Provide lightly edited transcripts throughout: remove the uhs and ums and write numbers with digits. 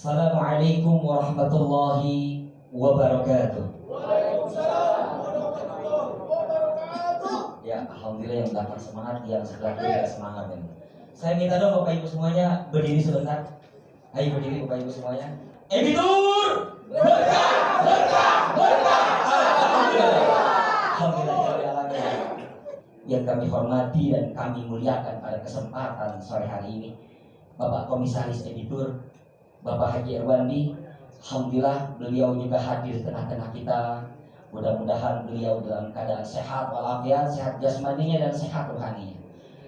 Assalamualaikum warahmatullahi wabarakatuh. Waalaikumsalam warahmatullahi wabarakatuh. Ya, alhamdulillah yang dapat semangat, yang sebelah kiri semangat ini. Saya minta dong Bapak Ibu semuanya berdiri sebentar. Ayo berdiri Bapak Ibu semuanya. Editur berkah, berkah, berkah. Alhamdulillah. Yang kami hormati dan kami muliakan pada kesempatan sore hari ini, Bapak Komisaris Editur Bapak Haji Irwandi, alhamdulillah beliau juga hadir di tengah-tengah kita. Mudah-mudahan beliau dalam keadaan sehat walafiat, sehat jasmaninya dan sehat rohaninya.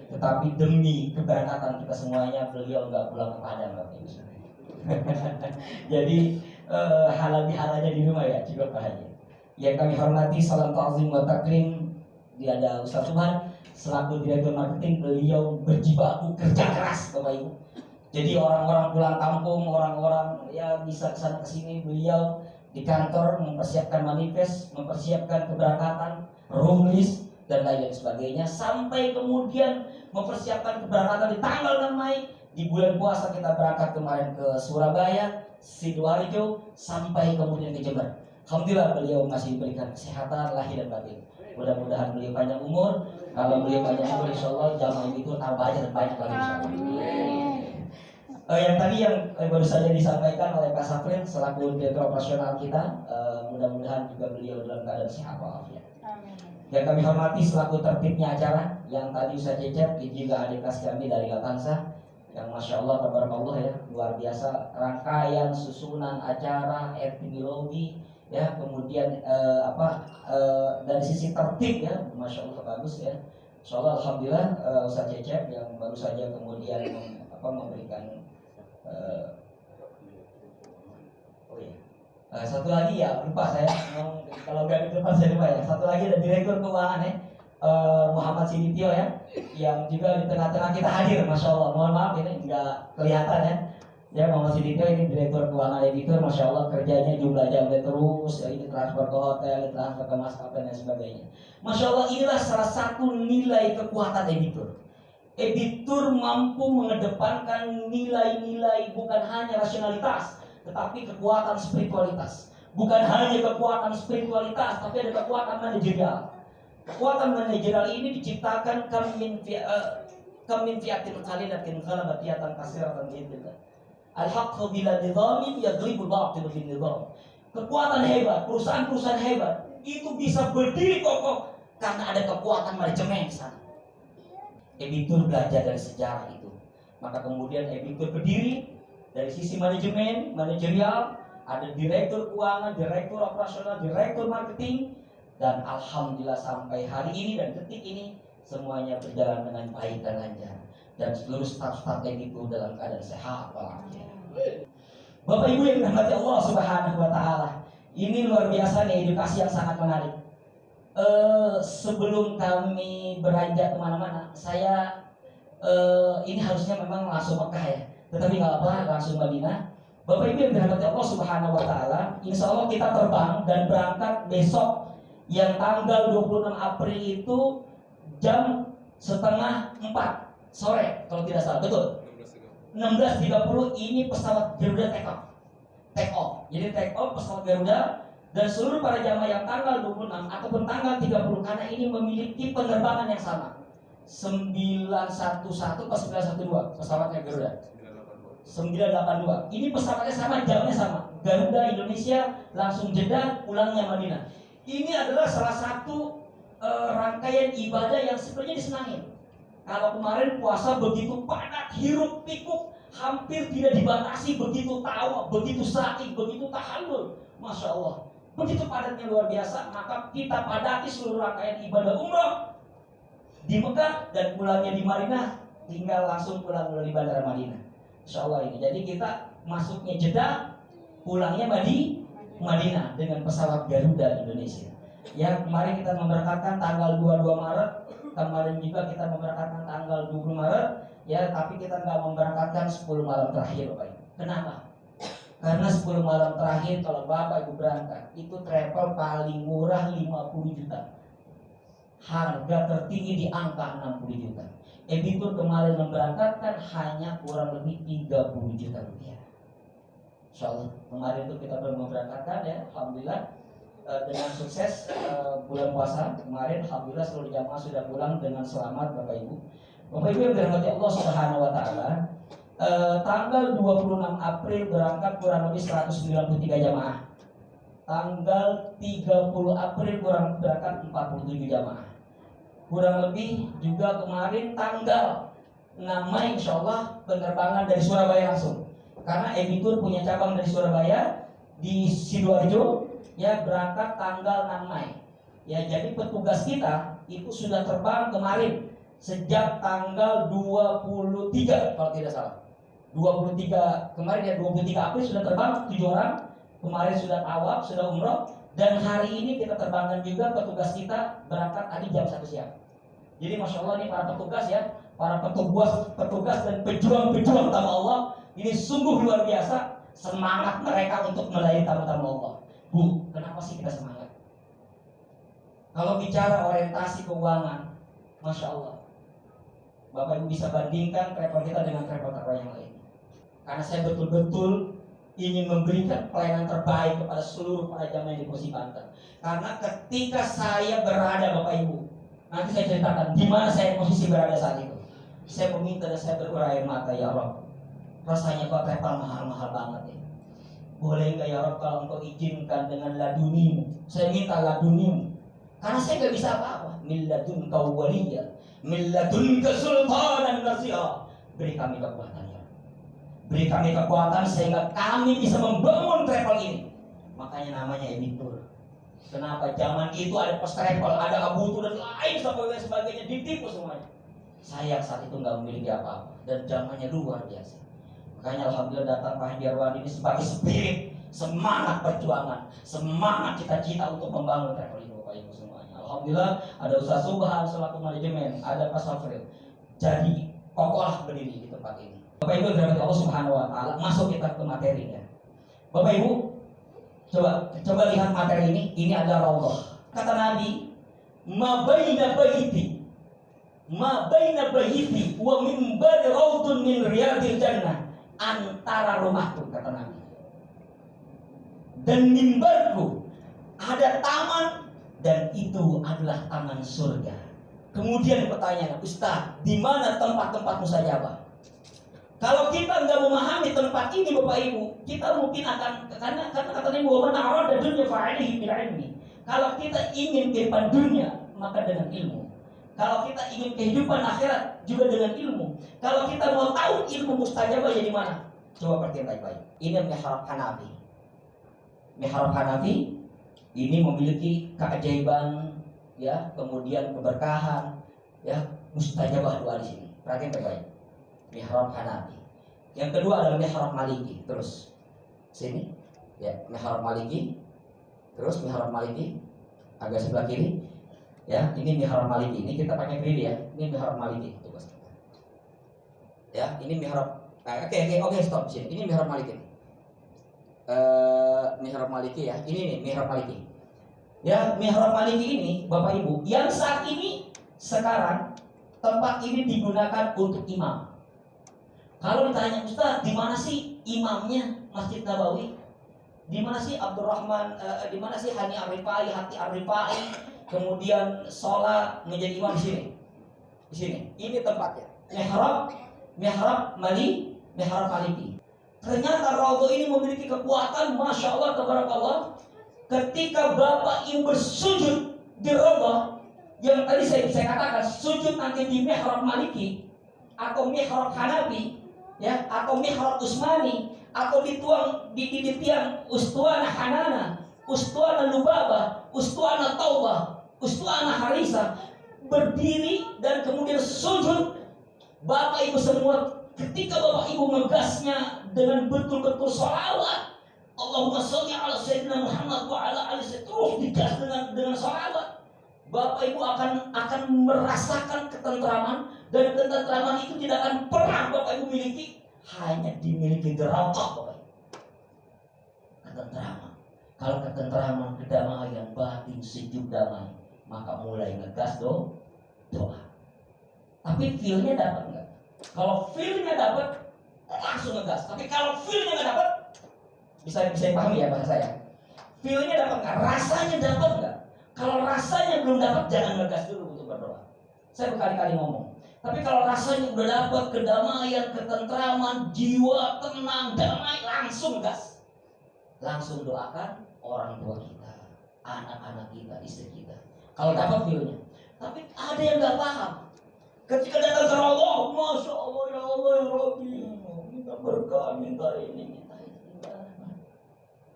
Tetapi demi keberangkatan kita semuanya, beliau nggak pulang ke Padang, Bapak Ibu. Jadi halal-bihalanya di rumah ya, cukup Pak Haji. Yang kami hormati, salam ta'zim wa takrim. Dia ada Ustaz Subhan selaku Direktur Marketing, beliau berjibaku kerja keras, Bapak Ibu. Jadi orang-orang pulang kampung, orang-orang ya bisa kesana kesini, beliau di kantor mempersiapkan manifest, mempersiapkan keberangkatan, room list dan lain sebagainya, sampai kemudian mempersiapkan keberangkatan di tanggal 6 Mei di bulan puasa. Kita berangkat kemarin ke Surabaya, Sidoarjo, sampai kemudian ke Jember. Alhamdulillah beliau masih diberikan kesehatan lahir dan batin. Mudah-mudahan beliau panjang umur. Kalau beliau panjang umur, insya Allah jamaah itu tambah aja dan banyak lagi, insya Allah. Yang tadi yang baru saja disampaikan oleh Pak Safrin selaku Direktur Operasional kita, mudah-mudahan juga beliau dalam keadaan sehat walafiat. Yang kami hormati selaku tertibnya acara, yang tadi Ustaz Cecep, juga adik kelas kami dari Latansa, yang masya Allah, tabarakallah ya, luar biasa rangkaian susunan acara epidemiologi ya, kemudian dari sisi tertib ya, masya Allah bagus ya. Insya Allah alhamdulillah Ustaz Cecep yang baru saja kemudian memberikan satu lagi ya, lupa saya kalau nggak di depan saya lupa ya. Satu lagi ada Direktur Keuangan ya, Muhammad Siditio ya, yang juga di tengah-tengah kita hadir, masya Allah. Mohon maaf ini nggak kelihatan ya. Ya, Muhammad Siditio ini Direktur Keuangan Editor, masya Allah kerjanya jumlah jamnya terus ya, ini transfer ke hotel, transfer ke maskapai dan sebagainya. Masya Allah, inilah salah satu nilai kekuatan editor. Editor mampu mengedepankan nilai-nilai bukan hanya rasionalitas, tetapi kekuatan spiritualitas. Bukan hanya kekuatan spiritualitas, tapi ada kekuatan manajerial. Kekuatan manajerial ini diciptakan kamin fiatin qalilatin ghalabat fiatan katsiratan biidznillah. Al-haqqu bila nidhamin yaghlibul batil bin nidham. Kekuatan hebat, perusahaan-perusahaan hebat itu bisa berdiri kokoh karena ada kekuatan manajemen di sana. Editor belajar dari sejarah itu, maka kemudian editor berdiri dari sisi manajemen, manajerial, ada direktur keuangan, direktur operasional, direktur marketing, dan alhamdulillah sampai hari ini dan detik ini semuanya berjalan dengan baik dan lancar, dan seluruh staf-staf editor dalam keadaan sehat walafiat. Bapak Ibu yang dirahmati Allah Subhanahu wa taala, ini luar biasa nih, edukasi yang sangat menarik. Sebelum kami beranjak kemana-mana, saya ini harusnya memang langsung Mekah ya, tetapi nggak apa, langsung Madinah. Bapak Ibu yang dirahmati Allah Subhanahu wa taala, insya Allah kita terbang dan berangkat besok yang tanggal 26 April itu jam setengah 4 sore kalau tidak salah, betul? 16.30 ini pesawat Garuda take off. Jadi take off pesawat Garuda. Dan seluruh para jamaah yang tanggal 26 ataupun tanggal 30, karena ini memiliki penerbangan yang sama, 911 atau 912 pesawatnya Garuda 982. Ini pesawatnya sama, jamnya sama, Garuda Indonesia langsung Jeddah, pulangnya Madinah. Ini adalah salah satu rangkaian ibadah yang sebenarnya disenangi. Kalau kemarin puasa begitu padat, hiruk pikuk, hampir tidak dibatasi, begitu tawa, begitu sa'i, begitu tahallul, masya Allah. Begitu padatnya luar biasa, maka kita padati seluruh rangkaian ibadah umrah di Mekah dan pulangnya di Madinah, tinggal langsung pulang dari Bandara Madinah. Insya Allah ini. Jadi kita masuknya Jeddah, pulangnya di Madinah dengan pesawat Garuda Indonesia. Ya, kemarin kita memberangkatkan tanggal 22 Maret, kemarin juga kita memberangkatkan tanggal 20 Maret, ya, tapi kita nggak memberangkatkan 10 malam terakhir, Bapak Ibu. Kenapa? Karena 10 malam terakhir kalau Bapak Ibu berangkat, itu travel paling murah 50 juta. Harga tertinggi di angka 60 juta. Editor kemarin memberangkatkan hanya kurang lebih 30 juta rupiah. Insyaallah kemarin itu kita baru memberangkatkan ya, alhamdulillah dengan sukses bulan puasa kemarin, alhamdulillah seluruh jamaah sudah pulang dengan selamat Bapak Ibu. Bapak Ibu yang dirahmati Allah Subhanahu wa taala, tanggal 26 April berangkat kurang lebih 193 jamaah. Tanggal 30 April berangkat 47 jamaah. Kurang lebih juga kemarin tanggal 6 Mei insyaallah penerbangan dari Surabaya langsung. Karena Ebitur punya cabang dari Surabaya di Sidoarjo, ya berangkat tanggal 6 Mei. Ya, jadi petugas kita itu sudah terbang kemarin sejak tanggal 23 kalau tidak salah. 23 kemarin ya, 23 April sudah terbang 7 orang. Kemarin sudah tawaf, sudah umroh, dan hari ini kita terbangkan juga petugas kita berangkat tadi jam 1 siang. Jadi masya Allah ini para petugas ya, para petugas dan pejuang-pejuang tamu Allah, ini sungguh luar biasa semangat mereka untuk melayani tamu-tamu Allah. Bu, kenapa sih kita semangat? Kalau bicara orientasi keuangan, masya Allah, Bapak Ibu bisa bandingkan travel kita dengan travel yang lain. Karena saya betul-betul ingin memberikan pelayanan terbaik kepada seluruh para jamaah di Provinsi Banten. Karena ketika saya berada, Bapak Ibu, nanti saya ceritakan di mana saya posisi berada saat itu. Saya meminta dan saya berurai air mata, ya Rob. Rasanya kok travel mahal-mahal banget ya. Boleh nggak ya Rob kalau engkau izinkan dengan ladunimu? Saya minta ladunimu. Karena saya nggak bisa apa-apa. Min ladunka waliyya, min ladunka sultanan nasira. Beri kami kekuatan ya. Beri kami kekuatan sehingga kami bisa membangun travel ini. Makanya namanya Ebitur. Kenapa? Zaman itu ada pos travel, ada abutu dan lain sebagainya, ditipu semuanya. Saya saat itu nggak memiliki apa-apa dan zamannya luar biasa. Makanya alhamdulillah datang Pak Haji Arwani ini sebagai spirit, semangat perjuangan, semangat cita-cita untuk membangun travel ini Bapak Ibu semuanya. Alhamdulillah ada Ustaz Subhan selaku manajemen, ada Pak Safril. Jadi kokohlah berdiri di tempat ini. Bapak Ibu dirahmati Allah Subhanahu wa taala, masuk kita ke materinya. Bapak Ibu, coba lihat materi ini adalah raudhah. Kata Nabi, ma baina baiti wa minbari raudhun min riyadil jannah. Antara rumahku, kata Nabi, dan mimbarku ada taman, dan itu adalah taman surga. Kemudian pertanyaan, Ustaz, di mana tempat-tempat mustajabah? Kalau kita nggak memahami tempat ini Bapak Ibu, kita mungkin akan karena katanya bahwa ada dunia fa'alihi bil ilmi. Kalau kita ingin kehidupan dunia, maka dengan ilmu. Kalau kita ingin kehidupan akhirat juga dengan ilmu. Kalau kita mau tahu ilmu mustajabah ya di mana? Coba perhatikan baik-baik. Ini mihrab Hanafi. Mihrab Hanafi ini memiliki keajaiban ya, kemudian keberkahan ya, mustajabah doa di sini. Perhatikan baik-baik. Mihrab Hanafi. Yang kedua adalah mihrab Maliki. Terus sini ya, mihrab Maliki. Terus mihrab Maliki agak sebelah kiri. Ya, ini mihrab Maliki. Ini kita pakai kiri ya. Ini mihrab Maliki. Tugas kita. Ya, ini mihrab. Oke, stop sini. Ini mihrab Maliki. Mihrab Maliki ya. Ini nih mihrab Maliki. Ya, mihrab Maliki ini Bapak Ibu, yang saat ini sekarang tempat ini digunakan untuk imam. Kalau ditanya Ustaz, di mana sih imamnya Masjid Nabawi? Di mana sih Abdurrahman? Di mana sih Hani Arifai, Hati Arifai? Kemudian sholat menjadi imam di sini. Di sini. Ini tempatnya. Mihrab Maliki. Ternyata raudhah ini memiliki kekuatan, masya Allah, tabarakallah. Ketika Bapak Ibu bersujud di raudhah, yang tadi saya katakan sujud nanti di mihrab Maliki atau mihrab Hanafi, ya, atau mihrab Utsmani, atau dituang di tiang Ustuana Hanana, Ustuana Lubabah, Ustuana Taubah, Ustuana Harisa, berdiri dan kemudian sujud. Bapak Ibu semua, ketika Bapak Ibu megasnya dengan betul-betul sholawat, Allahumma sholli ala sayyidina Muhammad wa ala ali sayyidina, terus digas dengan sholawat, Bapak Ibu akan merasakan ketentraman, dan ketentraman itu tidak akan pernah Bapak Ibu miliki, hanya dimiliki di raudhah Bapak Ibu. Ketentraman. Kalau ketentraman, kedamaian batin, sejuk damai, maka mulai ngegas doa. Tapi feel-nya dapat nggak? Kalau feel-nya dapat, langsung ngegas. Tapi kalau feel-nya nggak dapat, Bisa dipahami ya bahasa saya. Feel-nya dapat nggak? Rasanya dapat nggak? Kalau rasanya belum dapat, jangan ngegas dulu untuk berdoa. Saya berkali-kali ngomong. Tapi kalau rasanya udah dapat kedamaian, ketentraman, jiwa tenang, damai, langsung gas. Langsung doakan orang tua kita, anak-anak kita, istri kita. Kalau dapat feel-nya. Tapi ada yang nggak paham. Ketika datang ke Allah, Masya Allah, ya Allah, ya Rabbi, minta berkah, minta ini, minta itu.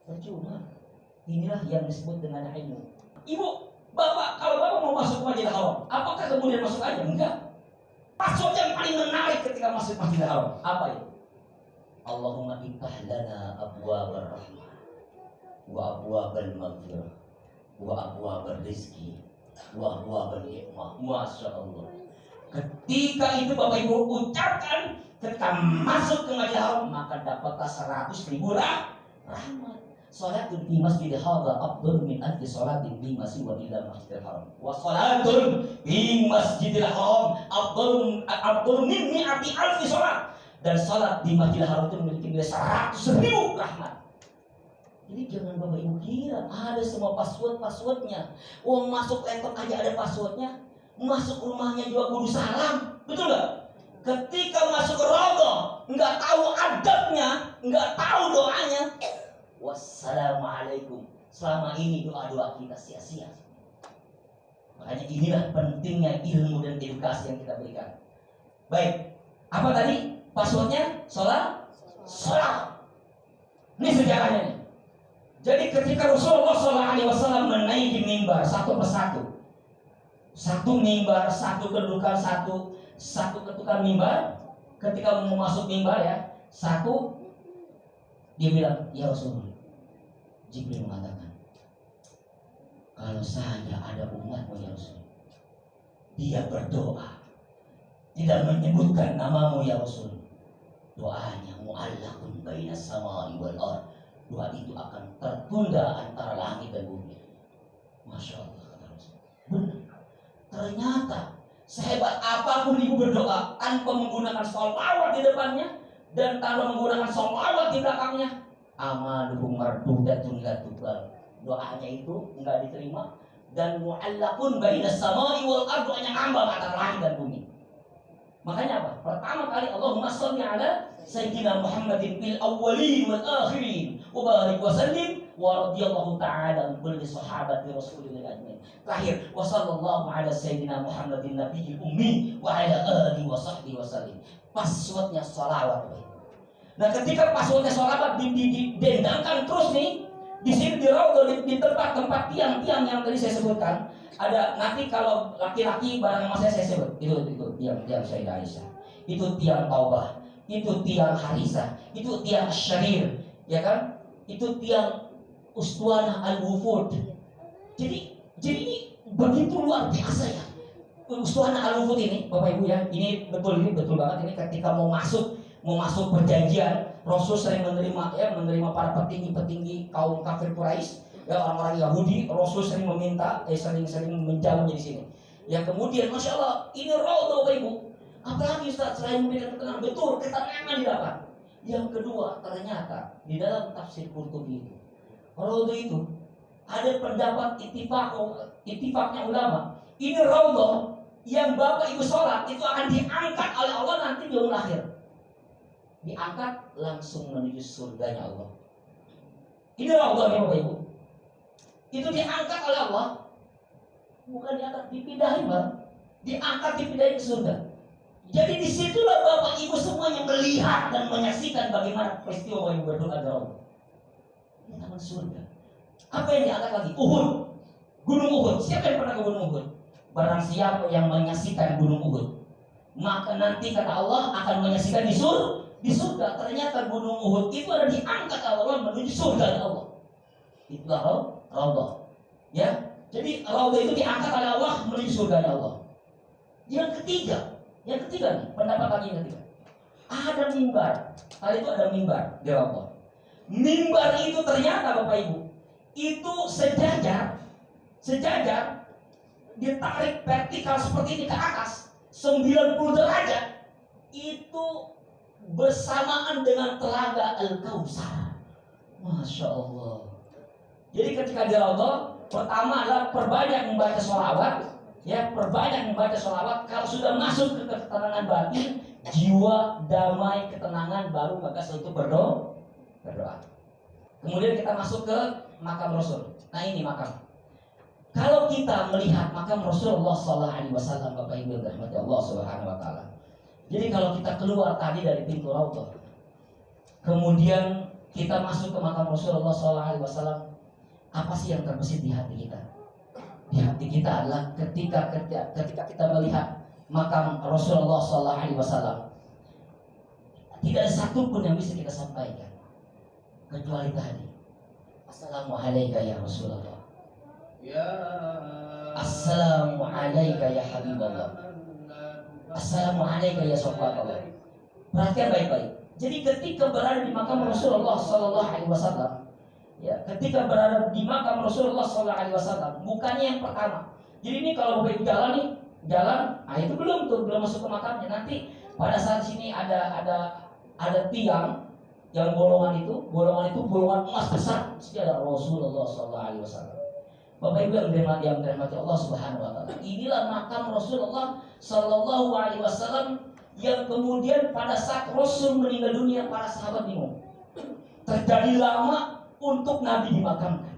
Percuma. Inilah yang disebut dengan ilmu. Ibu, bapak, kalau bapak mau masuk Masjidil Haram, apakah kemudian masuk aja? Enggak. Password yang paling menarik ketika masuk Masjidil Haram, apa itu? Allahumma iftah lana abwabar rahmah wa abwabal maghfirah wa abwabal rizki wa abwabal nikmah. Masya Allah. Ketika itu Bapak Ibu ucapkan, ketika masuk ke Masjidil Haram, maka dapatlah 100.000 rahmat. Salatun fi masjidil hadza afdal min alfi salatin fi masjidil masjidil haram. Wa salatun fi masjidil haram afdal min mi'ati alfi salat. Dan salat di Masjidil Haram itu memiliki nilai 100.000 rahmat. Jadi jangan Bapak Ibu kira ada semua passwordnya. Oh, masuk laptop aja ada passwordnya. Masuk rumahnya juga kudu salam, betul nggak? Ketika masuk ke raudhah, nggak tahu adabnya, nggak tahu doanya. Wassalamualaikum. Selama ini doa-doa kita sia-sia. Makanya inilah pentingnya ilmu dan edukasi yang kita berikan. Baik, apa tadi? Passwordnya sholat. Ini sejarahnya nih. Jadi ketika Rasulullah SAW menaiki mimbar satu persatu. Satu mimbar, satu kedudukan, satu ketukan mimbar. Ketika mau masuk mimbar ya, satu dia bilang, ya Rasulullah, Jibril mengatakan, kalau saya ada umatmu ya Rasul, dia berdoa, tidak menyebutkan namamu ya Rasul, doanya mu'allaqun baina samai wal ard, doa itu akan tertunda antara langit dan bumi. Masya Allah, kata Rasul. Benar. Ternyata sehebat apapun ibu berdoa tanpa menggunakan sholawat di depannya dan tanpa menggunakan sholawat di belakangnya, amaluhum mardudatun la tuqbal. Doanya itu enggak diterima dan mu'allaqun baina samai wal ard, doanya ngambang antara langit dan bumi. Makanya apa? Pertama kali Allahumma shalli ala sayyidina Muhammadin fil awwalin wal akhirin wa barik wa sallim wa radhiyallahu ta'ala an kulli sahabati rasulillah ajmain. Terakhir, wa sallallahu ala sayyidina Muhammadin nabiyil ummi wa ala alihi wa sahbihi wa sallim. Passwordnya sholawat. Nah, ketika passwordnya sholawat didendangkan terus nih, di sini di raudhah, di tempat-tempat tiang-tiang yang tadi saya sebutkan, ada nanti kalau laki-laki barang emasnya saya sebut itu tiang Sayyidah Aisyah, itu tiang Taubah, itu tiang Harisah, itu tiang Syarir, ya kan? Itu tiang Ustuanah Al-Wufud. Jadi ini begitu luar biasa ya. Ustuanah Al-Wufud ini, Bapak Ibu ya, ini betul banget. Ini ketika mau masuk perjanjian, Rasul sering menerima para petinggi kaum kafir Quraisy. Ya, orang-orang Yahudi, Rasul sering meminta, sering menjamu di sini. Yang kemudian, masya Allah, ini raudhah Bapak Ibu. Apalagi Ustaz, selain memberikan ketenangan, betul ketenangan didapat. Yang kedua, ternyata di dalam tafsir Qurtubi itu, raudhah itu ada pendapat ittifaqnya ulama. Ini raudhah yang Bapak Ibu sholat itu akan diangkat oleh Allah nanti di yaumul akhir. Diangkat langsung menuju surganya Allah. Ini raudhah Bapak Ibu. Itu diangkat oleh Allah, bukan diangkat, dipindahin Bang, dipindahin ke surga. Jadi disitulah Bapak Ibu semuanya melihat dan menyaksikan bagaimana peristiwa yang berdoa di raudhah. Ini taman surga. Apa yang diangkat lagi? Uhud, Gunung Uhud. Siapa yang pernah ke Gunung Uhud? Barang siapa yang menyaksikan Gunung Uhud, maka nanti kata Allah akan menyaksikan di surga. Ternyata Gunung Uhud itu ada diangkat Allah menuju surga Allah. Itulah raudhah. Ya, jadi raudhah itu diangkat oleh Allah menuju surga Allah. Yang ketiga nih, pendapat lagi yang ketiga. Ada mimbar. Kali itu ada mimbar di raudhah. Mimbar itu ternyata Bapak Ibu, itu sejajar ditarik vertikal seperti ini ke atas 90 derajat. Itu bersamaan dengan telaga Al-Kautsar. Masya Allah. Jadi ketika di Raudhah, pertama adalah perbanyak membaca sholawat, ya, perbanyak membaca sholawat. Kalau sudah masuk ke ketenangan batin, jiwa damai, ketenangan, baru maka setelah itu berdoa. Kemudian kita masuk ke makam Rasul. Nah ini makam. Kalau kita melihat makam Rasulullah SAW, Bapak Ibu yang dirahmati Allah Subhanahu Wa Taala. Jadi kalau kita keluar tadi dari pintu Raudhah, kemudian kita masuk ke makam Rasulullah SAW, apa sih yang terbesit di hati kita? Di hati kita adalah ketika kita melihat makam Rasulullah SAW, tidak ada satupun yang bisa kita sampaikan kecuali tadi, Assalamualaikum ya Rasulullah. Assalamualaikum ya Habibullah. Assalamualaikum ya Sohbatullah. Perhatikan baik-baik. Jadi ketika berada di makam Rasulullah SAW, ya, ketika berada di makam Rasulullah SAW, bukannya yang pertama. Jadi ini kalau Bapak jalan nih, itu belum masuk ke makamnya. Nanti pada saat sini ada tiang yang bolongan itu bolongan emas besar. Di ada Rasulullah SAW. Bapak Ibu yang dirahmati Allah Subhanahu Wa Taala. Inilah makam Rasulullah Sallallahu Alaihi Wasallam yang kemudian pada saat Rasul meninggal dunia, para sahabat bingung. Terjadi lama untuk Nabi dimakamkan.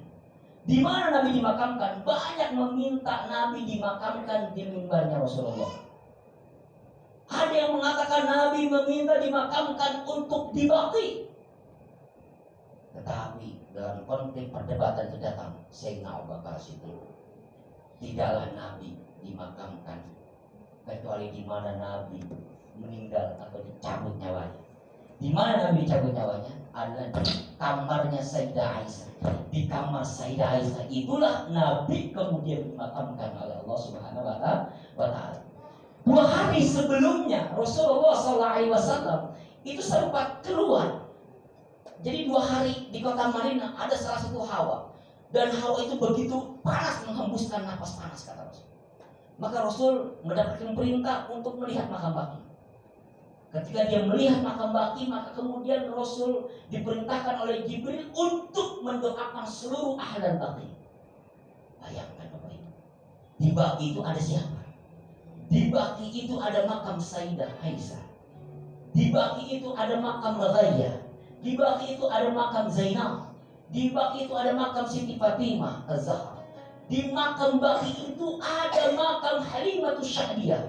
Di mana Nabi dimakamkan? Banyak meminta Nabi dimakamkan di mimbarnya Rasulullah. Ada yang mengatakan Nabi meminta dimakamkan untuk di Baqi. Tetapi dalam konflik perdebatan itu datang Sayyidina Abu Bakar Siddiq. Tidaklah Nabi dimakamkan kecuali di mana Nabi meninggal atau dicabut nyawanya. Di mana Nabi dicabut nyawanya? Adalah di kamarnya Sayyidah Aisyah. Di kamar Sayyidah Aisyah itulah Nabi kemudian dimakamkan oleh Allah Subhanahu wa Ta'ala. 2 hari sebelumnya Rasulullah SAW itu sempat keluar. Jadi 2 hari di kota Madinah ada salah satu hawa, dan hawa itu begitu panas, menghembuskan napas panas, kata Rasul. Maka Rasul mendapatkan perintah untuk melihat makam Baqi. Ketika dia melihat makam Baqi, maka kemudian Rasul diperintahkan oleh Jibril untuk mendoakan seluruh ahlan Baqi. Bayangkan Bapak Ibu, di Baqi itu ada siapa? Di Baqi itu ada makam Sayyidah Aisyah. Di Baqi itu ada makam Raghayah. Di Baqi itu ada makam Zainab. Di Baqi itu ada makam Siti Fatimah Az-Zahra. Di makam Baqi itu ada makam Halimatus Sya'diyah.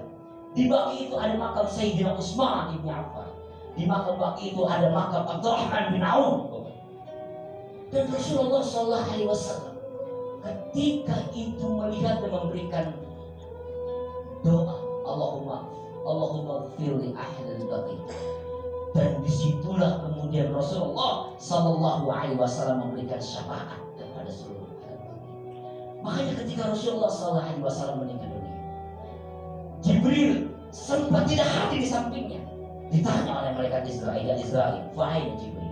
Di Baqi itu ada makam Sayyidina Utsman bin Affan. Di makam Baqi itu ada makam Abdurrahman bin Auf. Dan Rasulullah SAW ketika itu melihat dan memberikan doa, Allahumma firli ahlal Baqi. Dan disitulah kemudian Rasulullah Sallallahu Alaihi Wasallam memberikan syafaat kepada seluruh ahli Baqi. Makanya ketika Rasulullah Sallallahu Alaihi Wasallam meninggal dunia, Jibril sempat tidak hadir di sampingnya. Ditanya oleh malaikat Israel, wahai Jibril.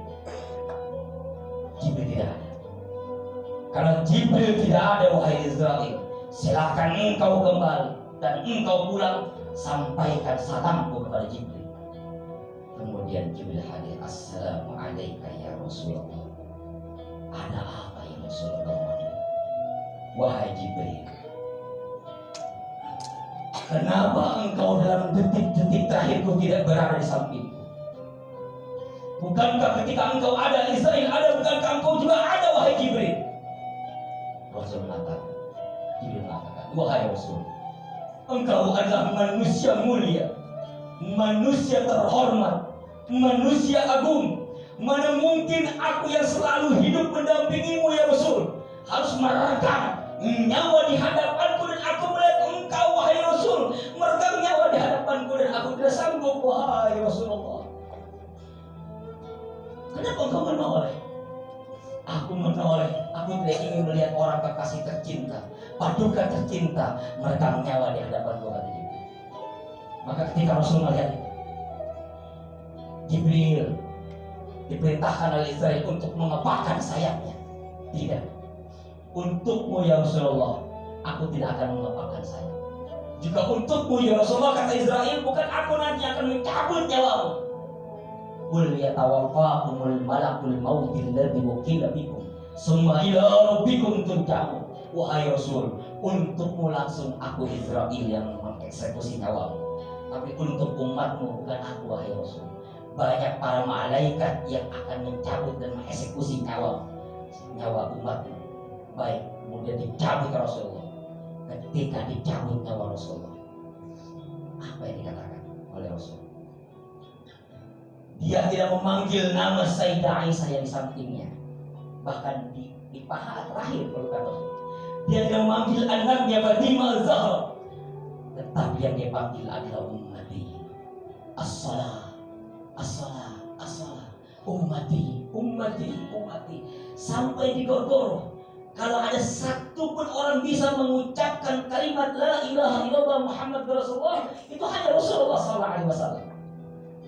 Jibril tidak ada. Kalau Jibril tidak ada, wahai Israel, silakan engkau kembali dan engkau pulang, sampaikan salamku kepada Jibril. Kemudian Jibril hadir. Assalamualaikum ya Rasulullah. Ada apa ya Rasulullah? Wahai Jibril, kenapa engkau dalam detik-detik terakhirku tidak berada di sampingku? Bukankah ketika engkau ada, Israel ada, bukankah engkau juga ada, wahai Jibril? Rasul mengatakan, Jibril mengatakan, wahai Rasul, engkau adalah manusia mulia, manusia terhormat, manusia agung. Mana mungkin aku yang selalu hidup mendampingimu ya Rasul harus meregang nyawa di hadapanku dan aku melihat engkau wahai Rasul meregang nyawa di hadapanku dan aku tidak sanggup wahai Rasulullah. Kenapa engkau menoleh? Aku menoleh. Aku tidak ingin melihat orang kekasih tercinta, paduka tercinta meregang nyawa di hadapanku, kata Jibril. Maka ketika Rasul melihat itu, Jibril diperintahkan oleh Israel untuk mengepakkan sayapnya. Tidak, untukmu ya Rasulullah, aku tidak akan mengepakkan sayap. Juga untukmu ya Rasulullah, kata Israel, bukan aku nanti akan mencabut nyawamu. qul yatawaffakumul malakul mautil ladzi wukila bikum summa ila rabbikum turja'un. Wahai Rasul, untukmu langsung aku Israel yang mengeksekusi nyawamu, tapi untuk umatmu bukan aku. Wahai Rasul, banyak para malaikat yang akan mencabut dan mengeksekusi nyawa umatmu. Baik, kemudian dicabut Rasulullah. Ketika dicabut nyawa Rasulullah, apa yang dikatakan oleh Rasul? Dia tidak memanggil nama Sayyidah Aisyah yang di sampingnya, bahkan di paha terakhir pelukan Rasul. Dia tidak memanggil anaknya Fatimah Zahra, tetapi yang dia panggil adalah ummati. As-salah, as-salah, as-salah. Ummati, ummati, ummati. Sampai di Gorgoro, kalau ada satu pun orang bisa mengucapkan kalimat la ilaha illallah Muhammad Rasulullah, itu hanya Rasulullah SAW.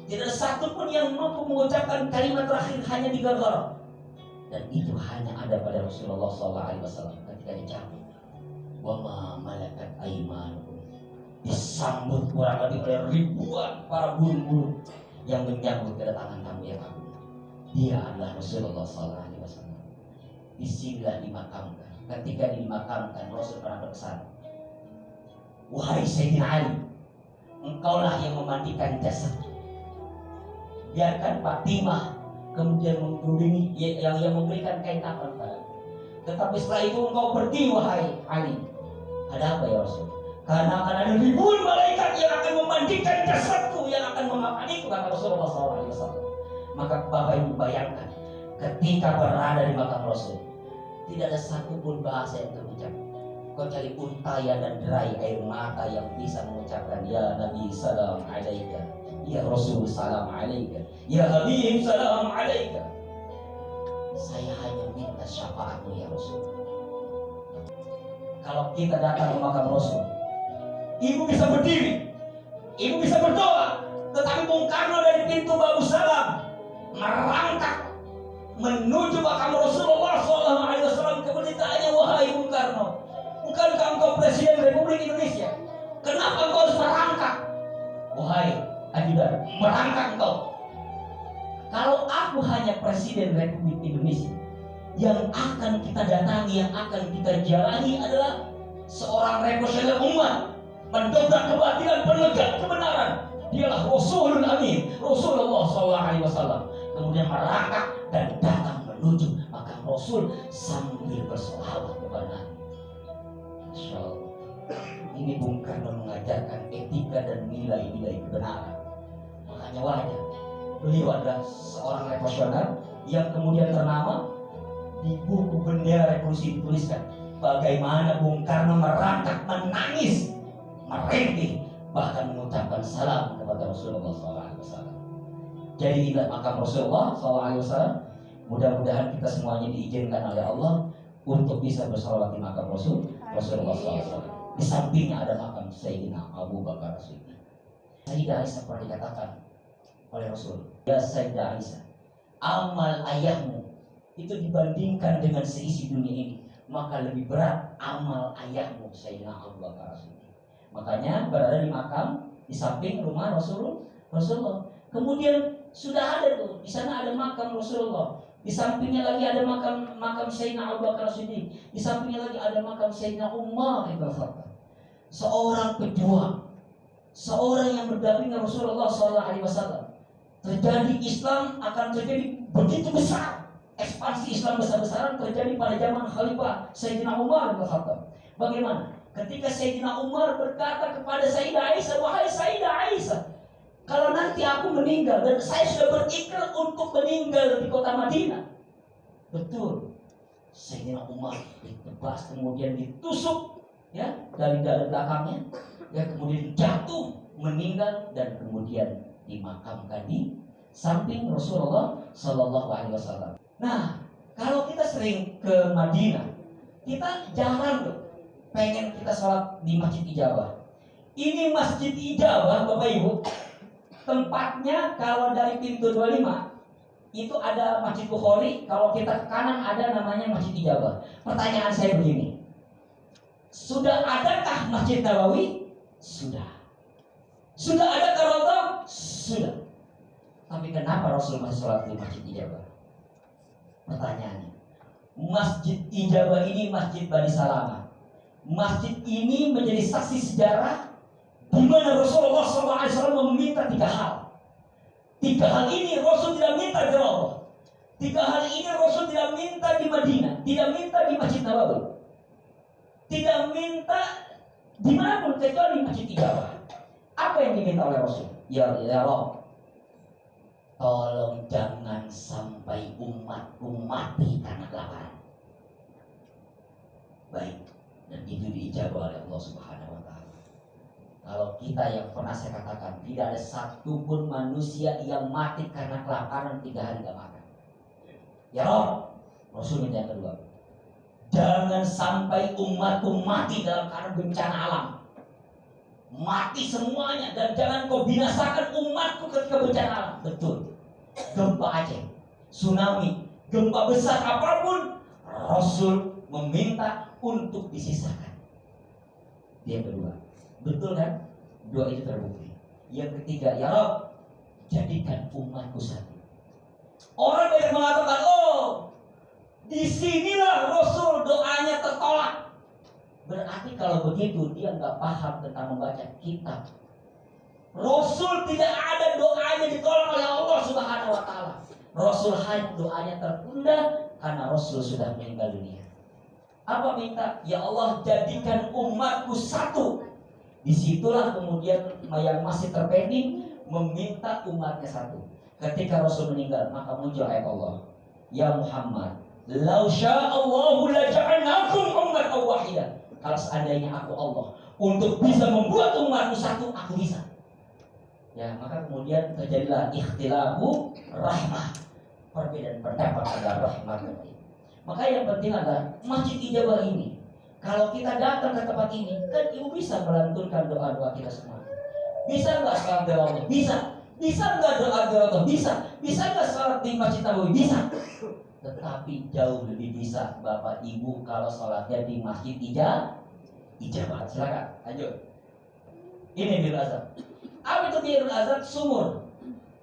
Tidak ada satu pun yang mampu mengucapkan kalimat terakhir hanya di Gorgoro. Dan itu hanya ada pada Rasulullah SAW ketika dicabut. Wa ma malakat aymanukum. Disambut kurang lebih oleh ribuan para burung-burung yang menyambut kedatangan tamu yang agung. Dia adalah Rasulullah SAW. Disinilah dimakamkan. Ketika dimakamkan, Rasul pernah berpesan, wahai Sayyidina Ali, engkaulah yang memandikan jasad. Biarkan Fatimah kemudian menggulungi yang memberikan kain kafan pada. Tetapi setelah itu engkau pergi wahai Ali. Ada apa ya Rasul? Karena akan ada ribuan malaikat yang akan memandikan jasadku, yang akan mengafaniku, kata Rasulullah SAW. Maka Bapak Ibu bayangkan, ketika berada di makam Rasul, tidak ada satupun bahasa yang terucap kecuali untayan dan derai air mata yang bisa mengucapkan ya Nabi salam alaika, ya Rasul salam alaika, ya Habib salam alaika. Saya hanya minta syafaatmu ya Rasul. Kalau kita datang ke makam Rasul, ibu bisa berdiri, ibu bisa berdoa, tetapi Bung Karno dari pintu Babu Salam merangkak menuju makam Rasulullah SAW. Kemudian ditanya, wahai Bung Karno, bukankah engkau Presiden Republik Indonesia? Kenapa engkau harus merangkak? Wahai ajudan, merangkak engkau. Kalau aku hanya Presiden Republik Indonesia, yang akan kita datangi, yang akan kita jalani adalah seorang revolusioner umat, mendobrak kebatilan, penegak kebenaran. Dialah Rasulul Amin, Rasulullah SAW. Kemudian merangkak dan datang menuju makam Rasul sambil berselawat kepada Nabi. Masya Allah. Ini Bung Karno mengajarkan etika dan nilai-nilai kebenaran. Makanya wajar beliau adalah seorang revolusioner yang kemudian ternama. Di buku bendera revolusi dituliskan bagaimana Bung Karno merangkak, menangis, merintih, bahkan mengucapkan salam kepada Rasulullah SAW. Jadi inilah makam Rasulullah SAW. Mudah-mudahan kita semuanya diizinkan oleh Allah untuk bisa bersalawat di makam Rasulullah SAW. Di sampingnya ada makam Sayyidina Abu Bakar As-Siddiq. Sayyidah Aisyah pernah dikatakan oleh Rasul, ya Sayyidah Aisyah, amal ayahmu itu dibandingkan dengan seisi dunia ini, maka lebih berat amal ayahmu Sayyidina Abu Bakar As-Siddiq. Makanya berada di makam di samping rumah Rasulullah. Kemudian sudah ada tuh, di sana ada makam Rasulullah. Di sampingnya lagi ada makam Sayyidina Abu Bakar As-Siddiq. Di sampingnya lagi ada makam Sayyidina Umar bin Khattab. Seorang pejuang, seorang yang berdampingi Rasulullah SAW. Terjadi Islam akan terjadi begitu besar. Ekspansi Islam besar-besaran terjadi pada zaman Khalifah Sayyidina Umar bin Khattab. Bagaimana? Ketika Sayyidina Umar berkata kepada Sayyidah Aisyah, wahai Sayyidah Aisyah, kalau nanti aku meninggal dan saya sudah berikrar untuk meninggal di kota Madinah. Betul. Sayyidina Umar ditebas, kemudian ditusuk ya dari dada belakangnya, ya kemudian jatuh meninggal dan kemudian dimakamkan di samping Rasulullah SAW. Nah, kalau kita sering ke Madinah, kita jarang tuh pengen kita sholat di Masjid Ijabah. Ini Masjid Ijabah, Bapak Ibu, tempatnya kalau dari pintu 25 itu ada Masjid Bukhari, kalau kita ke kanan ada namanya Masjid Ijabah. Pertanyaan saya begini, sudah adakah Masjid Nabawi? Sudah. Sudah adakah Raudhah? Sudah. Tapi kenapa Rasul masih sholat di Masjid Ijabah? Pertanyaannya, Masjid Ijabah ini Masjid Bani Salamah. Masjid ini menjadi saksi sejarah di mana Rasulullah SAW meminta 3 hal. 3 hal ini Rasul tidak minta dari Allah. 3 hal ini Rasul tidak minta di Madinah, tidak minta di Masjid Nabawi, tidak minta dimanapun kecuali di Masjid Ijabah. Apa yang diminta oleh Rasul? Ya Allah, tolong jangan sampai umatku mati karena kelaparan. Baik, dan itu diijabah oleh Allah Subhanahu wa Ta'ala. Kalau kita yang pernah saya katakan, tidak ada satupun manusia yang mati karena kelaparan 3 hari gak makan. Ya Allah, Rasul minta yang kedua, jangan sampai umatku mati dalam keadaan bencana alam. Mati semuanya, dan jangan kau binasakan umatku ketika bencana alam. Betul. Gempa Aceh, tsunami, gempa besar apapun, Rasul meminta untuk disisakan. Yang kedua, betul kan? 2 itu terbukti. Yang ketiga, ya Rabb, jadikan umatku satu. Orang banyak mengatakan, oh, disinilah Rasul doanya tertolak. Berarti kalau begitu dia nggak paham tentang membaca kitab. Rasul tidak ada doanya ditolak oleh Allah Subhanahu wa Ta'ala. Rasul hanya doanya tertunda karena Rasul sudah meninggal dunia. Apa minta? Ya Allah, jadikan umatku satu. Disitulah kemudian yang masih terpending meminta umatnya satu. Ketika Rasul meninggal, maka muncul ayat Allah, ya Muhammad, lau sya'allahu la ja'alnakum ummatan wahidah. Kalau seandainya aku Allah untuk bisa membuat umatku satu, aku bisa. Ya, maka kemudian terjadilah ikhtilafu rahmah, perbedaan pendapat adalah rahmat. Maka yang penting adalah Masjid Ijabah ini, kalau kita datang ke tempat ini, kan ibu bisa melantunkan doa-doa kita semua. Bisa nggak salat di Allah? Bisa. Bisa nggak doa di Allah? Bisa. Bisa nggak salat di Masjid Nabawi? Bisa. Tetapi jauh lebih bisa Bapak Ibu kalau sholatnya di Masjid Ijabah. Silakan, lanjut. Ini Bi'rul Azab. Apa itu Bi'rul Azab?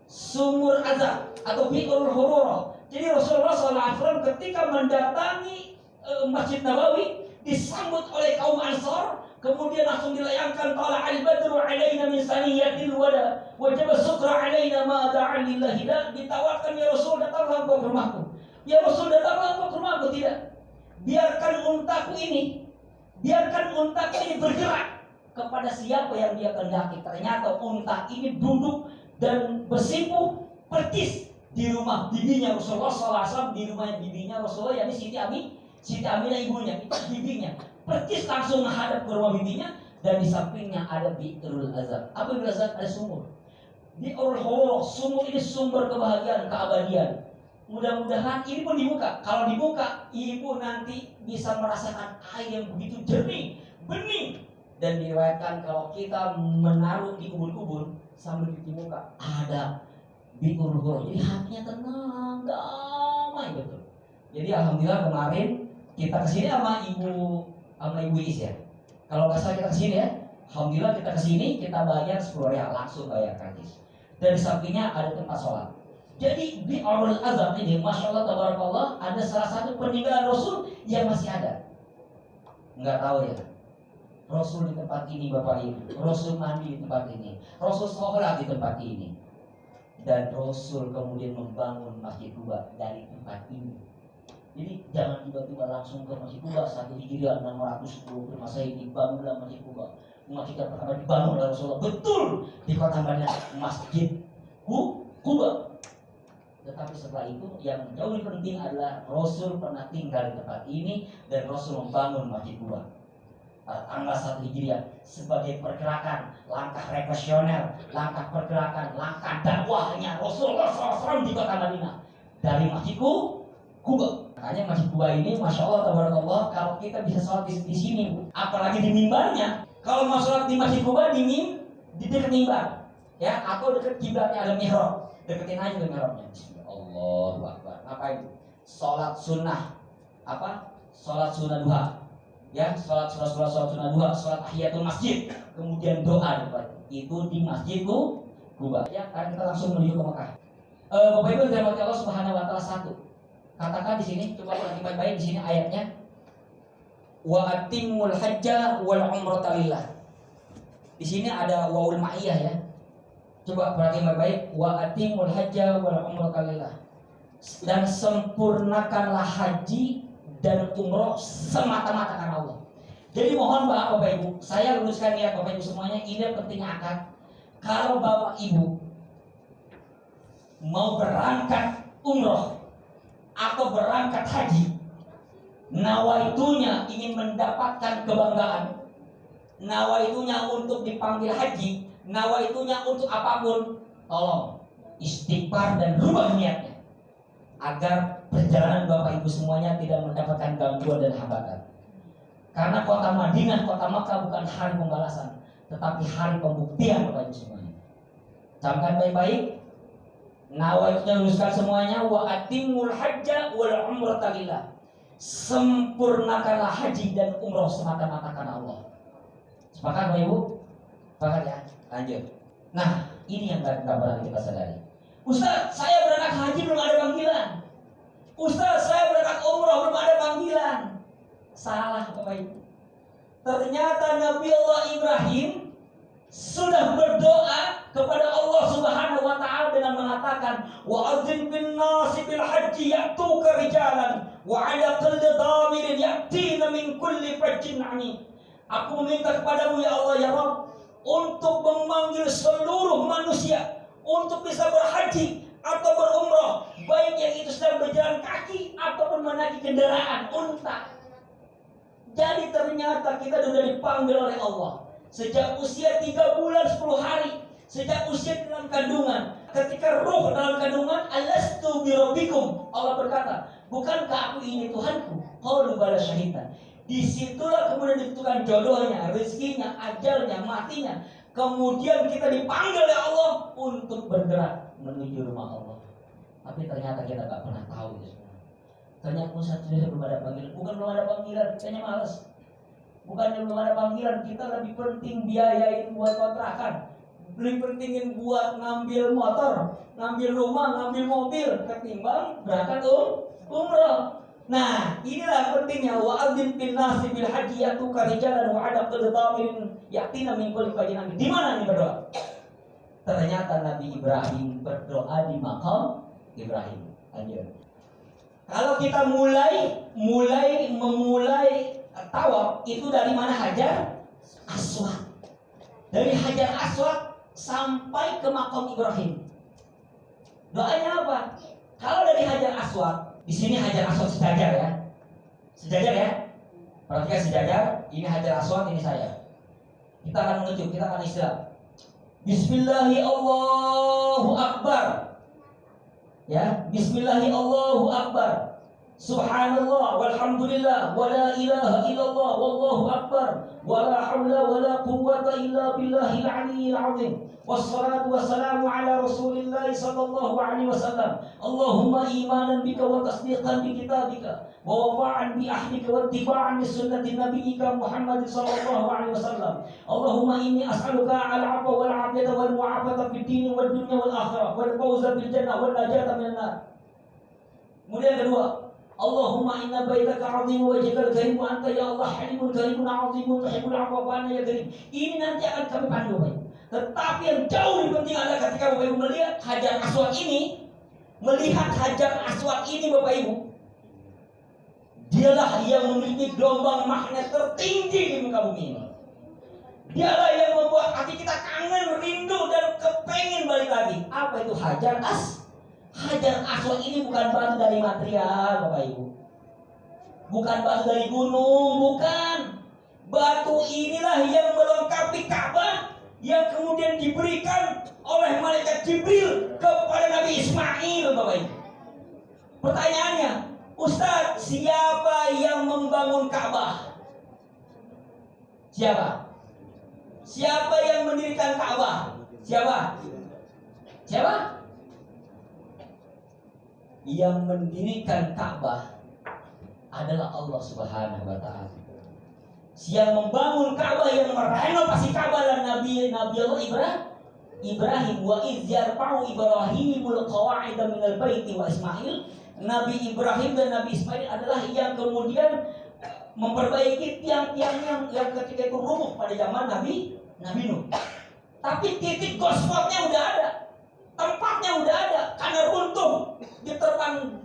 Sumur azab atau Bi'rul Hururah. Jadi Rasulullah SAW ketika mendatangi Masjid Nabawi disambut oleh kaum Ansar, kemudian langsung dilayangkan qala al-badru alaina min saniyatil wada wajib syukra alaina ma da'a lillahi la. Ditawarkan, ya Rasul, datanglah engkau ke rumahku. Ya Rasul, datanglah engkau ke rumahku. Tidak. Biarkan untaku ini bergerak kepada siapa yang dia kehendaki. Ternyata unta ini duduk dan bersimpuh persis di rumah bibinya Rasulullah SAW, di rumah bibinya Rasulullah, yakni Siti Aminah ibunya, bibinya. Persis langsung menghadap ke rumah bibinya, dan di sampingnya ada Bi'rul Azab. Apa Bi'rul Azab? Ada sumur. Bi'rul Hururah, sumur ini sumber kebahagiaan, keabadian. Mudah-mudahan ini pun dibuka. Kalau dibuka, ibu nanti bisa merasakan air yang begitu jernih, bening. Dan diriwayatkan kalau kita menaruh di kubur-kubur sambil cuci muka, ada Bi'rul Hururah. Jadi hatinya tenang, damai betul. Jadi alhamdulillah kemarin kita kesini sama ibu Is ya. Kalau nggak salah kita kesini ya. Alhamdulillah kita kesini, kita bayar 10 rial, langsung bayar gratis. Dan di sampingnya ada tempat sholat. Jadi di Bi'rul Azab ini, masya Allah, tabarakallah, ada salah satu peninggalan Rasul yang masih ada. Nggak tahu ya. Rasul di tempat ini Bapak Ibu, Rasul mandi di tempat ini, Rasul sholat di tempat ini, dan Rasul kemudian membangun Masjid Quba dari tempat ini. Jadi jangan tiba-tiba langsung ke Masjid Quba 1 Hijriah 610 Masehi dibangunlah Masjid Quba. Masjid yang pertama dibangun oleh Rasulullah, betul, di kota Madinah, Masjid Quba. Tetapi setelah itu yang jauh lebih penting adalah Rasul pernah tinggal di tempat ini dan Rasul membangun Masjid Quba tanggal 1 Hijriah sebagai pergerakan, langkah revolusioner, langkah pergerakan, langkah dakwahnya Rasulullah SAW di kota Madinah dari Masjid Quba. Makanya Masjid Quba ini, masya Allah, tabarakallah, kalau kita bisa sholat di sini, apalagi di mimbarnya. Kalau mau sholat di Masjid Quba di dekat mimbar, ya, atau dekat kiblatnya ada mihrab, deketin aja ke mihrabnya. Allahu Akbar. Ngapain? Sholat sunnah, sholat sunnah duha. Ya, sholat sunnah duha, sholat tahiyatul masjid, kemudian doa itu di Masjid Quba. Ya, karena kita langsung menuju ke Mekah. Bapak Ibu yang dirahmati Allah Subhanahu wa taala, satu. Katakan di sini, coba perhatikan baik-baik di sini ayatnya. Wa atimul hajja wal umrata lillah. Di sini ada waul ma'iyah ya. Coba perhatikan baik-baik. Wa atimul hajja wal umrata lillah. Dan sempurnakanlah haji dan umroh semata-mata karena Allah. Jadi mohon Bapak Ibu, saya luruskan niat Bapak Ibu semuanya. Ini penting akan kalau Bapak Ibu mau berangkat umroh atau berangkat haji, nawaitunya ingin mendapatkan kebanggaan, nawaitunya untuk dipanggil haji, nawaitunya untuk apapun, tolong istighfar dan rubah niatnya agar perjalanan Bapak Ibu semuanya tidak mendapatkan gangguan dan hambatan. Karena kota Madinah, kota Makkah bukan hari pembalasan, tetapi hari pembuktian Bapak Ibu semuanya. Camkan baik-baik. Nawaitunya luruskan semuanya. Wa atimul hajja wal umrata lillah. Sempurnakanlah haji dan umroh semata-mata karena Allah. Sepakat Bapak Ibu? Sepakat ya? Lanjut. Nah, ini yang gak pernah kita sadari. Ustaz, saya berangkat haji belum ada panggilan. Ustaz, saya berangkat umroh belum ada panggilan. Salah Bapak Ibu. Ternyata Nabi Allah Ibrahim sudah berdoa kepada Allah Subhanahu wa taala dengan mengatakan wa azim bin nasi bil haji ya'tuka rijalan wa 'ala kulli dhamirin ya'tina min kulli fajjin 'ami. Aku meminta kepadamu ya Allah ya Rabb untuk memanggil seluruh manusia untuk bisa berhaji atau berumrah, baik yang itu sedang berjalan kaki ataupun menaiki kendaraan unta. Jadi ternyata kita sudah dipanggil oleh Allah sejak usia 3 bulan 10 hari, sejak usia dalam kandungan. Ketika ruh dalam kandungan, alastu birabbikum, Allah berkata, bukankah aku ini Tuhanku? Qalu bala syahida. Disitulah kemudian ditentukan jodohnya, rezekinya, ajalnya, matinya. Kemudian kita dipanggil oleh Allah untuk bergerak menuju rumah Allah. Tapi ternyata kita tak pernah tahu itu semua. Ternyata Ustaz belum ada panggilan. Bukan belum ada panggilan, kayaknya malas. Bukannya belum ada panggilan, kita lebih penting biayain buat kontrakan, lebih pentingin buat ngambil motor, ngambil rumah, ngambil mobil, ketimbang berangkat umrah. Nah, inilah pentingnya wa adzim bin nasi bil haji yatuka rijalan wa 'ala kulli dhamirin yatina min kulli fajin. Di mana nih berdoa? Ternyata Nabi Ibrahim berdoa di makam Ibrahim. Lanjut. Kalau kita memulai tawaf itu dari mana? Hajar Aswad. Dari Hajar Aswad sampai ke makam Ibrahim. Doanya apa? Kalau dari Hajar Aswad, di sini Hajar Aswad sejajar ya. Sejajar ya. Perhatikan sejajar, ini Hajar Aswad, ini saya. Kita akan menunjuk, kita akan istilah. Bismillahi Allahu Akbar. Ya, Bismillahi Allahu Akbar. Subhanallah walhamdulillah wa la ilaha illallah wallahu akbar wa la hawla wa la quwwata illa billahil aliyyil azim. Wassalatu wassalamu ala Rasulillah sallallahu alaihi wasallam. Allahumma imanan bika wa tasdiqan bi kitabika wa wafa'an bi ahdika wa ittiba'an li sunnati nabiyyika Muhammad sallallahu alaihi wasallam. Allahumma inni as'aluka al-'afwa wal 'afiyata wal mu'afata fid din wad dunya wal akhirah wal fawza bil jannah wal najata minan nar. Kemudian kedua, Allahumma inna baitaka 'azim wa wajhaka karim wa anta ya Allah halimun karimun 'azimun tuhibbul 'afwa fa'na ya karim. Ini nanti akan kami pandu Bapak. Tetapi yang jauh lebih penting adalah ketika Bapak Ibu melihat Hajar Aswad ini, Bapak Ibu, dialah yang memiliki gelombang magnet tertinggi di muka bumi ini. Dialah yang membuat hati kita kangen, rindu dan kepengen balik lagi. Apa itu Hajar Aswad ini bukan batu dari material Bapak Ibu, bukan batu dari gunung, bukan. Batu inilah yang melengkapi Ka'bah, yang kemudian diberikan oleh malaikat Jibril kepada Nabi Ismail Bapak Ibu. Pertanyaannya, Ustaz, siapa yang membangun Ka'bah? Siapa? Siapa yang mendirikan Ka'bah? Siapa? Yang mendirikan Ka'bah adalah Allah Subhanahu wa taala. Yang membangun Ka'bah, yang merenovasi Ka'bah adalah Nabi Allah Ibrahim wa iz yarfa'u Ibrahimul qawa'ida minal baiti wa Ismail. Nabi Ibrahim dan Nabi Ismail adalah yang kemudian memperbaiki tiang-tiang yang ketika itu runtuh pada zaman Nabi Nuh. Tapi titik gospotnya udah ada, tempatnya udah ada, karena runtuh diterpang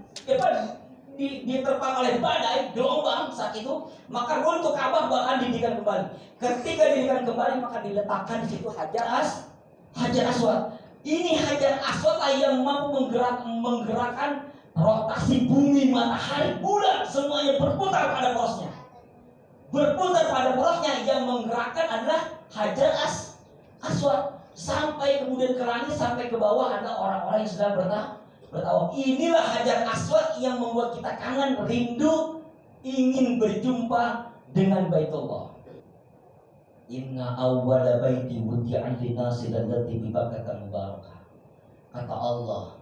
oleh badai gelombang saat itu, maka runtuh Ka'bah bahkan didirikan kembali. Ketika didirikan kembali maka diletakkan di situ Hajar Aswad. Ini Hajar Aswad lah yang mampu menggerakkan rotasi bumi, matahari, bulan, semuanya berputar pada porosnya. Berputar pada porosnya, yang menggerakkan adalah Hajar Aswad. Sampai kemudian ke langit, sampai ke bawah ada orang-orang yang sedang bertawaf. Inilah Hajar Aswad yang membuat kita kangen, rindu, ingin berjumpa dengan Baitullah. Inna awwala baiti wudi'a lin-nasi lallati bi Bakkah mubarakah. Kata Allah,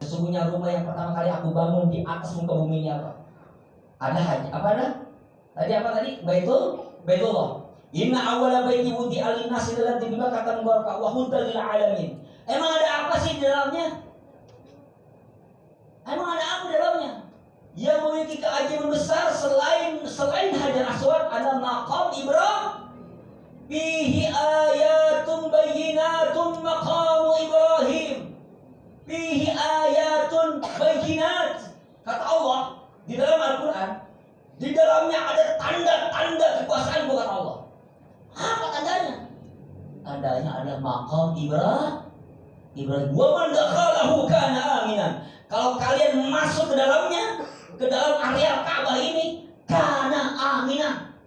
sesungguhnya rumah yang pertama kali aku bangun di atas muka bumi ini apa? Baitullah. Inna awwala baiti wudi'a lin-nasi lallati bi Bakkah mubarakah wa hudan lil alamin. Emang ada apa sih di dalamnya? Emang ada apa di dalamnya? Yang memiliki keajaiban besar selain Hajar Aswad ada maqam Ibrahim. Fihi ayatun bayyinatun maqamu Ibrahim. Fihi ayatun bayyinat. Kata Allah di dalam Al-Quran, di dalamnya ada tanda-tanda kekuasaan bukan Allah. Apa tandanya? Tandanya adalah maqam Ibrahim. Wa man dakhalahu kana aminan. Kalau kalian masuk ke dalamnya, ke dalam area Ka'bah ini, kana aminan,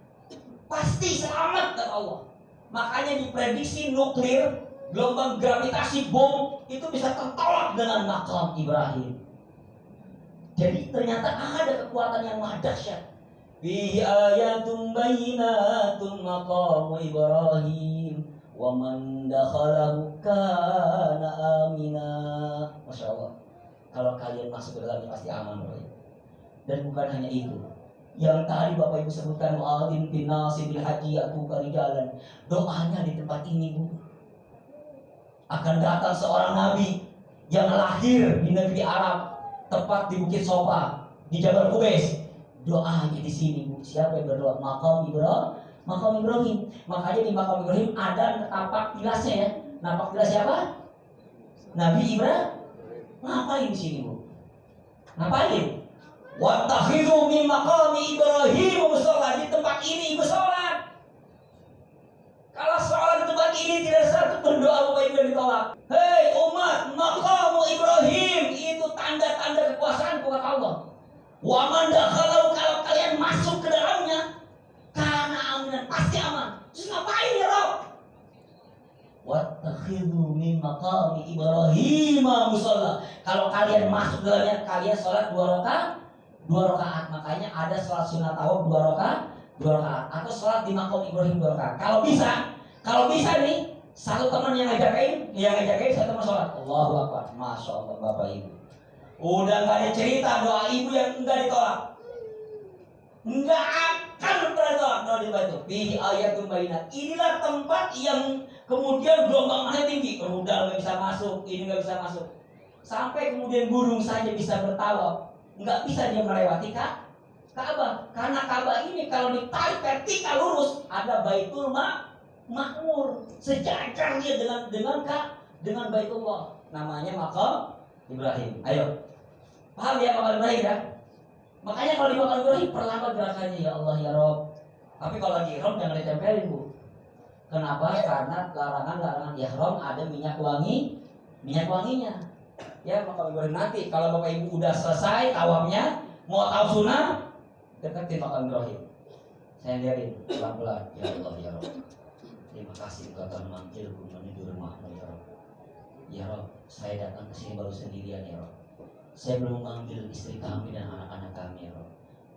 pasti selamat kata Allah. Makanya diprediksi nuklir, gelombang gravitasi bom itu bisa tertolak dengan maqam Ibrahim. Jadi ternyata ada kekuatan yang maha dahsyat. Fihi ayatun bayyinatun maqamu Ibrahim wa man dakhalahu kana amina. Masya Allah. Kalau kalian masuk ke dalamnya pasti aman, bro. Dan bukan hanya itu. Yang tadi Bapak Ibu sebutkan mu'adzin bin nasi bil haji atuka rijalan. Doanya di tempat ini, Bu. Akan datang seorang nabi yang lahir di negeri Arab, tepat di Bukit Sofa, di Jabal Qubais. Doanya di sini, Bu. Siapa yang berdoa? Maqam Ibrahim. Makanya di maqam Ibrahim ada tapak tilasnya ya. Napak tilas siapa? Nabi Ibrahim. Ngapain di sini, Bu? Ngapain? Wattakhidhu min maqami Ibrahim musalla. Di tempat ini Ibu sholat. Kalau sholat di tempat ini tidak satu berdoa Bapak Ibu ditolak. Hei umat, maqamu Ibrahim itu tanda-tanda kekuasaan bukan Allah. Wa man dakhalau, kalau kalian masuk ke dalamnya, kana aminan, pasti aman. Terus ngapain ya Rob? Wattakhidhu min maqami Ibrahim musalla. Kalau kalian masuk dalamnya, kalian sholat 2 rakaat. Makanya ada sholat sunat tawaf 2 rakaat, atau sholat di maqam Ibrahim 2 rakaat. Kalau bisa nih, satu teman yang ngajakin, satu teman sholat. Allahu Akbar. Masya Allah Bapak Ibu. Udah nggak ada cerita doa ibu yang enggak ditolak. Enggak akan pernah ditolak doa itu. Fihi ayatun bayyinat. Inilah tempat yang kemudian gelombangnya tinggi. Rudal nggak bisa masuk, ini nggak bisa masuk. Sampai kemudian burung saja bisa bertawaf. Nggak bisa dia melewati Ka'bah. Karena Ka'bah ini kalau ditarik vertikal lurus, ada Baitul Ma'mur. Sejajar dia dengan Baitullah. Namanya maqam Ibrahim. Ayo. Paham ya maqam Ibrahim ya? Makanya kalau di maqam Ibrahim perlambat gerakannya, ya Allah ya Rob. Tapi kalau lagi ihram jangan ditempelin, Bu. Kenapa? Karena larangan ihram ada minyak wanginya. Ya maqam Ibrahim nanti kalau Bapak Ibu udah selesai tawafnya, mau tawaf sunnah, deketin maqam Ibrahim. Saya liatin pelan-pelan. Ya Allah ya Rob. Terima kasih Engkau telah memanggilku menuju rumahmu ya Rob. Ya Rob, saya datang ke sini baru sendirian ya Rob. Saya belum memanggil istri kami dan anak-anak kami ya Rob.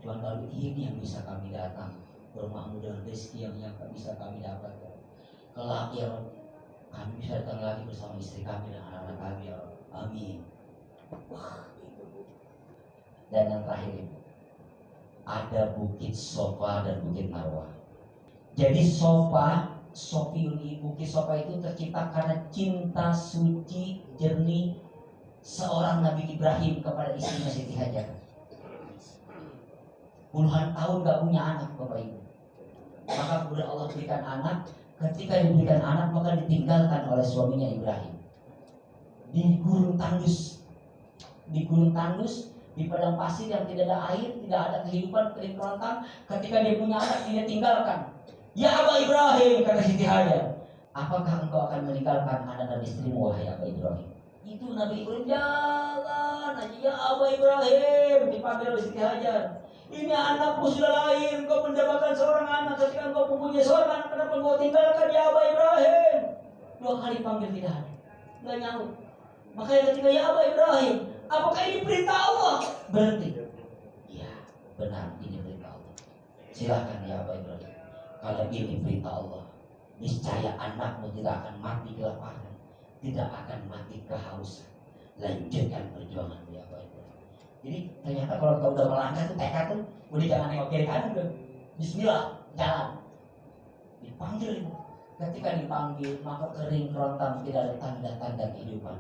Cuma baru ini yang bisa kami datang ke rumahmu dengan rezeki yang tak bisa kami dapatkan. Kelak ya Rob, kami bisa datang lagi bersama istri kami dan anak-anak kami ya Rob. Amin. Wah, itu Bu. Dan yang terakhir Ibu, ada Bukit Sofa dan Bukit Marwah. Jadi Sofa Sofiun, Bukit Sofa itu tercipta karena cinta suci jernih seorang Nabi Ibrahim kepada istrinya Siti Hajar. Puluhan tahun gak punya anak Bapak Ibu. Maka kemudian Allah berikan anak. Ketika diberikan anak maka ditinggalkan oleh suaminya Ibrahim di gurun tandus. Di gurun tandus, di padang pasir yang tidak ada air, tidak ada kehidupan, kering kerontang. Ketika dia punya anak, dia tinggalkan. Ya Aba Ibrahim, kata Siti Hajar, apakah engkau akan meninggalkan anak dan istrimu, wahai Aba Ibrahim? Itu Nabi Ibrahim jalan aja, ya Aba Ibrahim, dipanggil oleh Siti Hajar. Ini anakku sudah lahir, engkau mendapatkan seorang anak. Ketika engkau mempunyai seorang anak, kenapa engkau tinggalkan ya Aba Ibrahim? 2 kali panggil tidak ada, nggak nyaut. Makanya ketika ya Aba Ibrahim, apakah ini perintah Allah? Berhenti. Ya benar, ini perintah Allah. Silakan ya Aba Ibrahim. Kalau ini perintah Allah, niscaya anakmu tidak akan mati kelaparan, tidak akan mati kehausan. Lanjutkan perjuangan ya Aba Ibrahim. Jadi ternyata kalau kau udah melangkah tuh tekad tuh, udah jangan nengok kiri kanan tuh. Bismillah, jalan. Dipanggil ibu. Ketika dipanggil maka kering kerontang, tidak ada tanda-tanda kehidupan.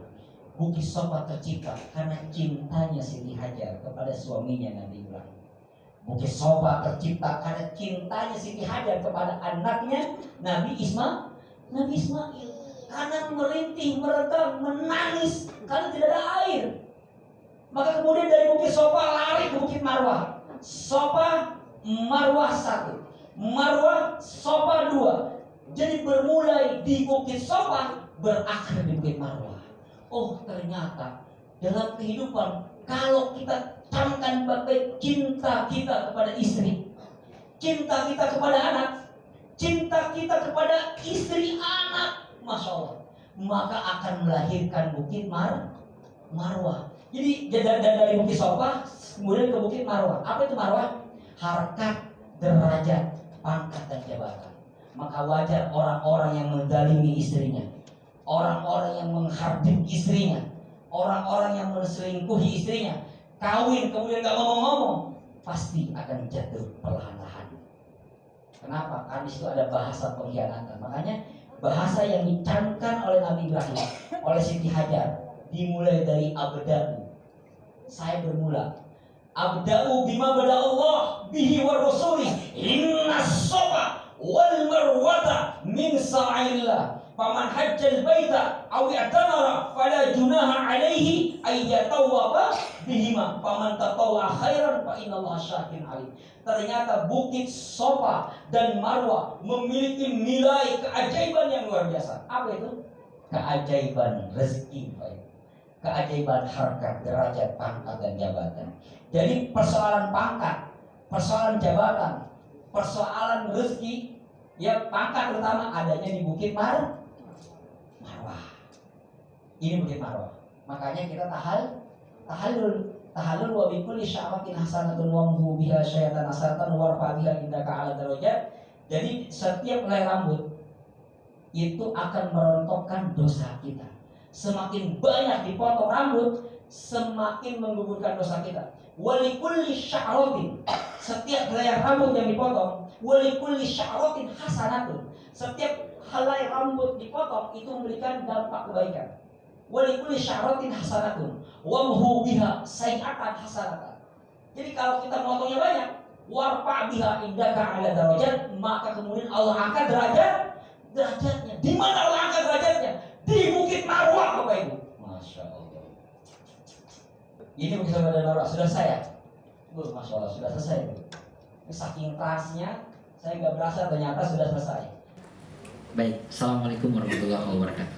Bukit Sofa tercipta karena cintanya Siti Hajar kepada suaminya Nabi Ibrahim. Bukit Sofa tercipta karena cintanya Siti Hajar kepada anaknya Nabi Ismail. Karena merintih, meregang, menangis karena tidak ada air. Maka kemudian dari Bukit Sofa lari ke Bukit Marwah. Sofa, Marwah 1, Marwah, Sofa 2. Jadi bermulai di Bukit Sofa, berakhir di Bukit Marwah. Oh ternyata dalam kehidupan, kalau kita camkan bagai cinta kita kepada istri, cinta kita kepada anak, cinta kita kepada istri anak, Masya Allah, maka akan melahirkan Bukit Marwah. Jadi dari Bukit Sofa kemudian ke Bukit Marwah. Apa itu Marwah? Harkat, derajat, pangkat dan jabatan. Maka wajar orang-orang yang menzalimi istrinya, orang-orang yang menghardik istrinya, orang-orang yang menselingkuhi istrinya, kawin kemudian gak ngomong-ngomong, pasti akan jatuh perlahan-lahan. Kenapa? Karena itu ada bahasa pengkhianatan. Makanya bahasa yang dicamkan oleh Nabi Ibrahim, oleh Siti Hajar, dimulai dari abda'u. Saya bermula. Abda'u bima bada Allah bihi wa rasulih. Inna sofa wal marwata min sa'illah. Faman hajjal baita aw i'tamara fala junaha alaihi ay yatawwaba bihima. Faman tatawwa khairan fa innallaha syakirun alim. Ternyata Bukit Sofa dan Marwah memiliki nilai keajaiban yang luar biasa. Apa itu? Keajaiban rezeki, keajaiban harkat, derajat, pangkat dan jabatan. Jadi persoalan pangkat, persoalan jabatan, persoalan rezeki, ya pangkat terutama adanya di Bukit Marwah. Ini Bukit Marwah. Makanya kita tahallul wa bi kulli sya'ratin hasanatun wa muhu biha syaitan hasanatan warfa biha indaka 'ala darajat. Jadi setiap helai rambut itu akan merontokkan dosa kita. Semakin banyak dipotong rambut, semakin menggugurkan dosa kita. Walikulli sya'ratin, setiap helai rambut yang dipotong, walikulli sya'ratin hasanatun, setiap helai rambut dipotong itu memberikan dampak kebaikan. Walikulli sya'ratin hasanatun wamhu biha sayi'atan hasanatan. Jadi kalau kita motongnya banyak, warfa biha indaka 'ala darajat, maka kemudian Allah angkat derajatnya. Di mana Allah angkat derajatnya? Di Bukit Marwah, Bapak Ibu. Masya Allah. Ini Bukit Sofa dan Marwah sudah saya. Masya Allah, sudah selesai. Saking kerasnya, saya nggak berasa ternyata sudah selesai. Baik, assalamualaikum warahmatullahi wabarakatuh.